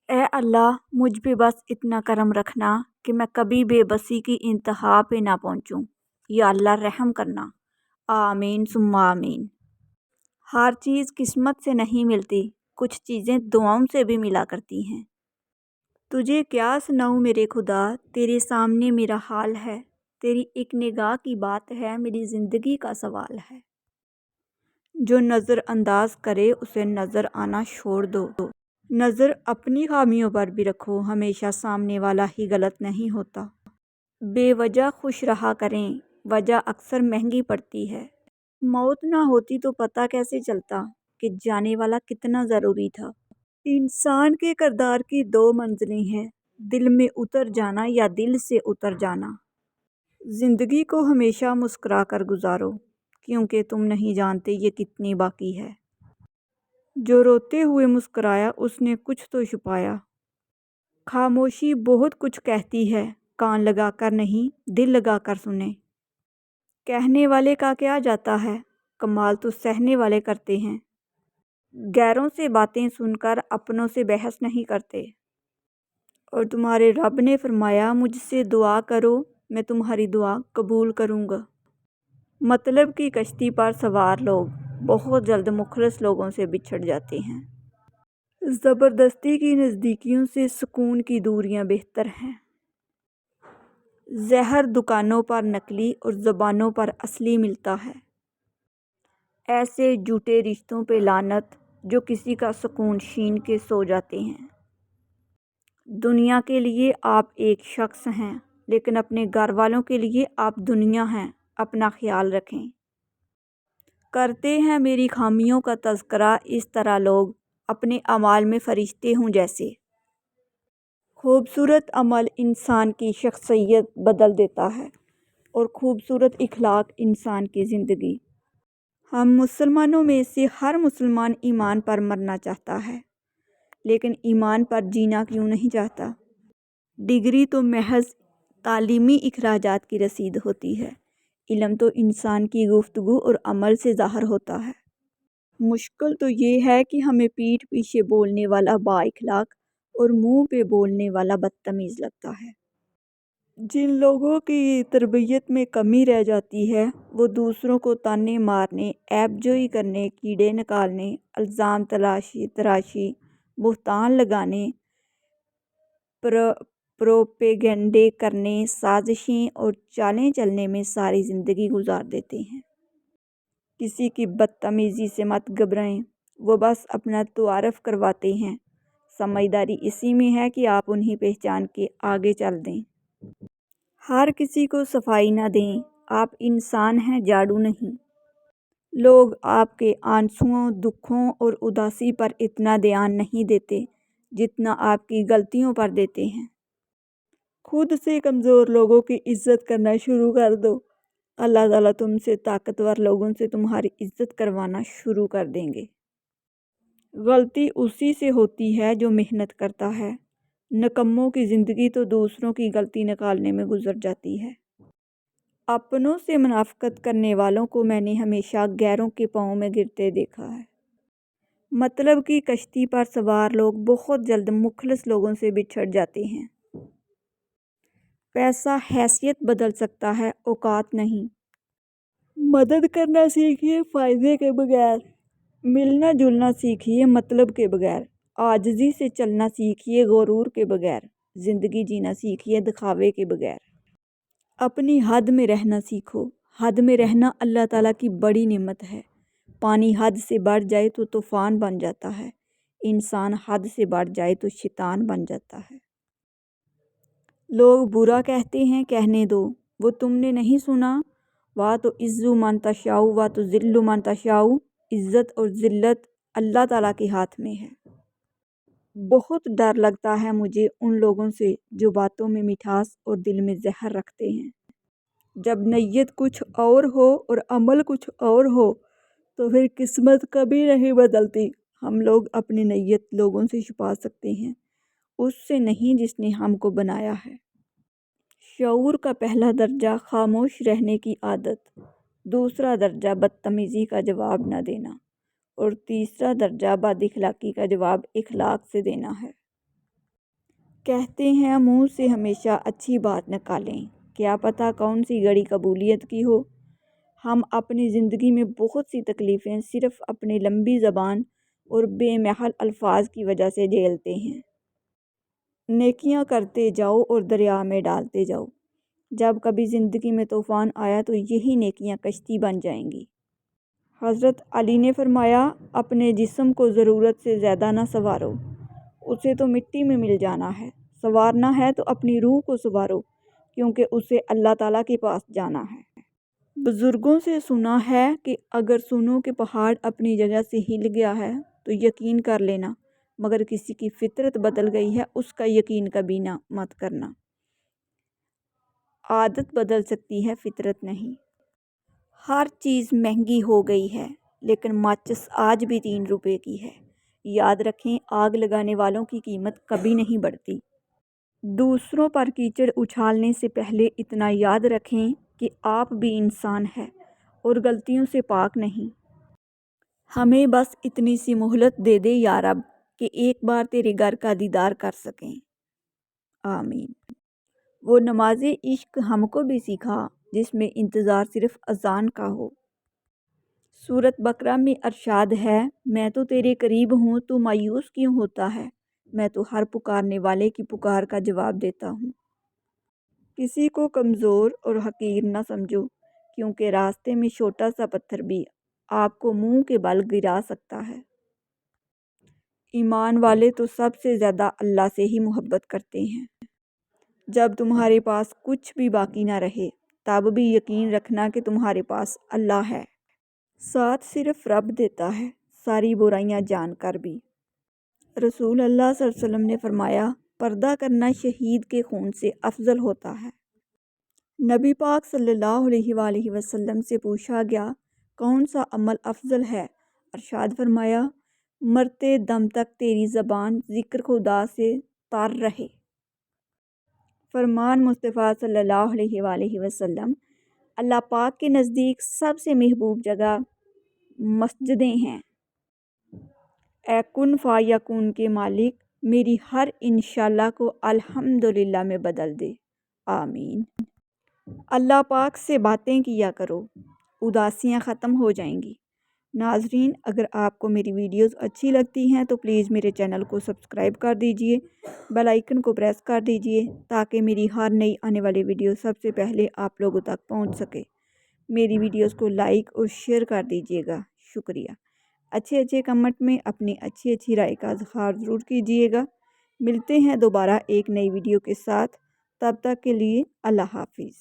اے اللہ مجھ پہ بس اتنا کرم رکھنا کہ میں کبھی بے بسی کی انتہا پہ نہ پہنچوں۔ یا اللہ رحم کرنا۔ آمین ثم آمین۔ ہر چیز قسمت سے نہیں ملتی، کچھ چیزیں دعاؤں سے بھی ملا کرتی ہیں۔ تجھے کیا سناؤں میرے خدا، تیرے سامنے میرا حال ہے، تیری ایک نگاہ کی بات ہے، میری زندگی کا سوال ہے۔ جو نظر انداز کرے اسے نظر آنا چھوڑ دو۔ نظر اپنی خامیوں پر بھی رکھو، ہمیشہ سامنے والا ہی غلط نہیں ہوتا۔ بے وجہ خوش رہا کریں، وجہ اکثر مہنگی پڑتی ہے۔ موت نہ ہوتی تو پتہ کیسے چلتا کہ جانے والا کتنا ضروری تھا۔ انسان کے کردار کی دو منزلیں ہیں، دل میں اتر جانا یا دل سے اتر جانا۔ زندگی کو ہمیشہ مسکرا کر گزارو، کیونکہ تم نہیں جانتے یہ کتنی باقی ہے۔ جو روتے ہوئے مسکرایا اس نے کچھ تو چھپایا۔ خاموشی بہت کچھ کہتی ہے، کان لگا کر نہیں دل لگا کر سنیں۔ کہنے والے کا کیا جاتا ہے، کمال تو سہنے والے کرتے ہیں۔ غیروں سے باتیں سن کر اپنوں سے بحث نہیں کرتے۔ اور تمہارے رب نے فرمایا مجھ سے دعا کرو میں تمہاری دعا قبول کروں گا۔ مطلب کی کشتی پر سوار لوگ بہت جلد مخلص لوگوں سے بچھڑ جاتے ہیں۔ زبردستی کی نزدیکیوں سے سکون کی دوریاں بہتر ہیں۔ زہر دکانوں پر نکلی اور زبانوں پر اصلی ملتا ہے۔ ایسے جھوٹے رشتوں پہ لعنت جو کسی کا سکون چھین کے سو جاتے ہیں۔ دنیا کے لیے آپ ایک شخص ہیں، لیکن اپنے گھر والوں کے لیے آپ دنیا ہیں، اپنا خیال رکھیں۔ کرتے ہیں میری خامیوں کا تذکرہ اس طرح لوگ، اپنے اعمال میں فرشتے ہوں جیسے۔ خوبصورت عمل انسان کی شخصیت بدل دیتا ہے، اور خوبصورت اخلاق انسان کی زندگی۔ ہم مسلمانوں میں سے ہر مسلمان ایمان پر مرنا چاہتا ہے، لیکن ایمان پر جینا کیوں نہیں چاہتا؟ ڈگری تو محض تعلیمی اخراجات کی رسید ہوتی ہے، علم تو انسان کی گفتگو اور عمل سے ظاہر ہوتا ہے۔ مشکل تو یہ ہے کہ ہمیں پیٹھ پیچھے بولنے والا با اخلاق اور منہ پہ بولنے والا بدتمیز لگتا ہے۔ جن لوگوں کی تربیت میں کمی رہ جاتی ہے وہ دوسروں کو تانے مارنے، عیب جوئی کرنے، کیڑے نکالنے، الزام تراشی، بہتان لگانے، پروپیگنڈے کرنے، سازشیں اور چالیں چلنے میں ساری زندگی گزار دیتے ہیں۔ کسی کی بدتمیزی سے مت گھبرائیں، وہ بس اپنا تعارف کرواتے ہیں۔ سمجھداری اسی میں ہے کہ آپ انہیں پہچان کے آگے چل دیں۔ ہر کسی کو صفائی نہ دیں، آپ انسان ہیں جھاڑو نہیں۔ لوگ آپ کے آنسوؤں، دکھوں اور اداسی پر اتنا دھیان نہیں دیتے جتنا آپ کی غلطیوں پر دیتے ہیں۔ خود سے کمزور لوگوں کی عزت کرنا شروع کر دو، اللہ تعالیٰ تم سے طاقتور لوگوں سے تمہاری عزت کروانا شروع کر دیں گے۔ غلطی اسی سے ہوتی ہے جو محنت کرتا ہے، نکموں کی زندگی تو دوسروں کی غلطی نکالنے میں گزر جاتی ہے۔ اپنوں سے منافقت کرنے والوں کو میں نے ہمیشہ غیروں کے پاؤں میں گرتے دیکھا ہے۔ مطلب کی کشتی پر سوار لوگ بہت جلد مخلص لوگوں سے بچھڑ جاتے ہیں۔ پیسہ حیثیت بدل سکتا ہے، اوقات نہیں۔ مدد کرنا سیکھیے فائدے کے بغیر، ملنا جلنا سیکھیے مطلب کے بغیر، عاجزی سے چلنا سیکھیے غرور کے بغیر، زندگی جینا سیکھیے دکھاوے کے بغیر۔ اپنی حد میں رہنا سیکھو، حد میں رہنا اللہ تعالیٰ کی بڑی نعمت ہے۔ پانی حد سے بڑھ جائے تو طوفان بن جاتا ہے، انسان حد سے بڑھ جائے تو شیطان بن جاتا ہے۔ لوگ برا کہتے ہیں، کہنے دو، وہ تم نے نہیں سنا، وَتُعِزُّ مَن تَشَاءُ وَتُذِلُّ مَن تَشَاءُ۔ عزت اور ذلت اللہ تعالیٰ کے ہاتھ میں ہے۔ بہت ڈر لگتا ہے مجھے ان لوگوں سے جو باتوں میں مٹھاس اور دل میں زہر رکھتے ہیں۔ جب نیت کچھ اور ہو اور عمل کچھ اور ہو تو پھر قسمت کبھی نہیں بدلتی۔ ہم لوگ اپنی نیت لوگوں سے چھپا سکتے ہیں، اس سے نہیں جس نے ہم کو بنایا ہے۔ شعور کا پہلا درجہ خاموش رہنے کی عادت، دوسرا درجہ بدتمیزی کا جواب نہ دینا، اور تیسرا درجہ بد اخلاقی کا جواب اخلاق سے دینا ہے۔ کہتے ہیں منہ سے ہمیشہ اچھی بات نکالیں، کیا پتہ کون سی گھڑی قبولیت کی ہو۔ ہم اپنی زندگی میں بہت سی تکلیفیں صرف اپنی لمبی زبان اور بے محل الفاظ کی وجہ سے جھیلتے ہیں۔ نیکیاں کرتے جاؤ اور دریا میں ڈالتے جاؤ، جب کبھی زندگی میں طوفان آیا تو یہی نیکیاں کشتی بن جائیں گی۔ حضرت علی نے فرمایا، اپنے جسم کو ضرورت سے زیادہ نہ سنوارو، اسے تو مٹی میں مل جانا ہے۔ سنوارنا ہے تو اپنی روح کو سنوارو، کیونکہ اسے اللہ تعالیٰ کے پاس جانا ہے۔ بزرگوں سے سنا ہے کہ اگر سنو کہ پہاڑ اپنی جگہ سے ہل گیا ہے تو یقین کر لینا، مگر کسی کی فطرت بدل گئی ہے اس کا یقین کبھی نہ مت کرنا۔ عادت بدل سکتی ہے، فطرت نہیں۔ ہر چیز مہنگی ہو گئی ہے، لیکن ماچس آج بھی 3 روپے کی ہے۔ یاد رکھیں، آگ لگانے والوں کی قیمت کبھی نہیں بڑھتی۔ دوسروں پر کیچڑ اچھالنے سے پہلے اتنا یاد رکھیں کہ آپ بھی انسان ہیں اور غلطیوں سے پاک نہیں۔ ہمیں بس اتنی سی مہلت دے دے یا رب کہ ایک بار تیرے گھر کا دیدار کر سکیں۔ آمین۔ وہ نماز عشق ہم کو بھی سکھا جس میں انتظار صرف اذان کا ہو۔ سورۃ بقرہ میں ارشاد ہے، میں تو تیرے قریب ہوں، تو مایوس کیوں ہوتا ہے؟ میں تو ہر پکارنے والے کی پکار کا جواب دیتا ہوں۔ کسی کو کمزور اور حقیر نہ سمجھو، کیونکہ راستے میں چھوٹا سا پتھر بھی آپ کو منہ کے بل گرا سکتا ہے۔ ایمان والے تو سب سے زیادہ اللہ سے ہی محبت کرتے ہیں۔ جب تمہارے پاس کچھ بھی باقی نہ رہے، تب بھی یقین رکھنا کہ تمہارے پاس اللہ ہے۔ ساتھ صرف رب دیتا ہے، ساری برائیاں جان کر بھی۔ رسول اللہ صلی اللہ علیہ وسلم نے فرمایا، پردہ کرنا شہید کے خون سے افضل ہوتا ہے۔ نبی پاک صلی اللہ علیہ وآلہ وسلم سے پوچھا گیا، کون سا عمل افضل ہے؟ ارشاد فرمایا، مرتے دم تک تیری زبان ذکر خدا سے تار رہے۔ فرمان مصطفیٰ صلی اللہ علیہ وآلہ وسلم، اللہ پاک کے نزدیک سب سے محبوب جگہ مسجدیں ہیں۔ اے کن فیکون کے مالک، میری ہر انشاءاللہ کو الحمدللہ میں بدل دے۔ آمین۔ اللہ پاک سے باتیں کیا کرو، اداسیاں ختم ہو جائیں گی۔ ناظرین، اگر آپ کو میری ویڈیوز اچھی لگتی ہیں تو پلیز میرے چینل کو سبسکرائب کر دیجئے، بیل آئیکن کو پریس کر دیجئے تاکہ میری ہر نئی آنے والی ویڈیو سب سے پہلے آپ لوگوں تک پہنچ سکے۔ میری ویڈیوز کو لائک اور شیئر کر دیجئے گا، شکریہ۔ اچھے کمنٹ میں اپنی اچھی رائے کا اظہار ضرور کیجئے گا۔ ملتے ہیں دوبارہ ایک نئی ویڈیو کے ساتھ، تب تک کے لیے اللہ حافظ۔